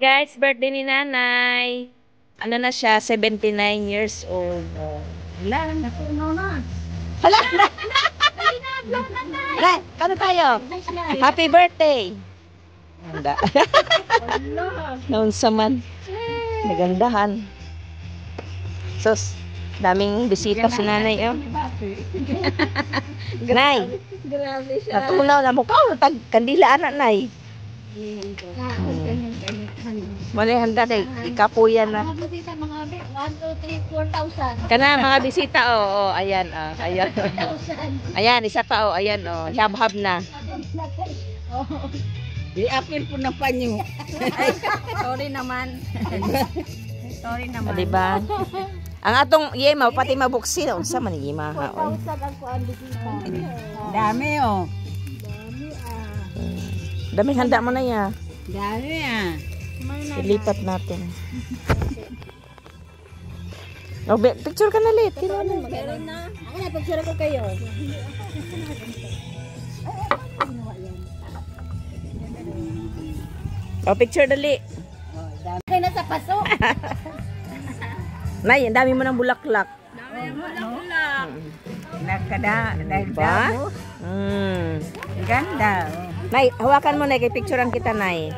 Guys, birthday ni nanay. Ano na siya? 79 years old. Wala, napuno na. Hala! Right, kano tayo? Happy birthday! Handa. Noon sa man. Nagandahan. Sus, daming bisita si nanay. Oh. Nay, Grabe siya. natunaw na mukha. Kandila anak, nay. Mali handa day, ikapuyan na. Mga bisita, mga 1, 2, 3, 4,000. Kana mga bisita, ayan, ayan. 4,000. Ayan, isa pa, ayan, hab-hab na. I-apil po na panyo. Sorry naman. Sorry naman. Diba? Ang atong yema, pati mabuksi, unsa man yema ha. 4,000 ang kuan bisita. Dami oh. Daming handa mo na ya. Dami ah. Ilipat natin. Picture ka na lit. Meron na. Ako na, picture ko kayo. Picture dali. Kaya nasa paso. Nay, ang dami mo ng bulaklak. Dami mo bulaklak. Diba? Ganda. Nay, hawakan mo na kay picturean kita, Nay.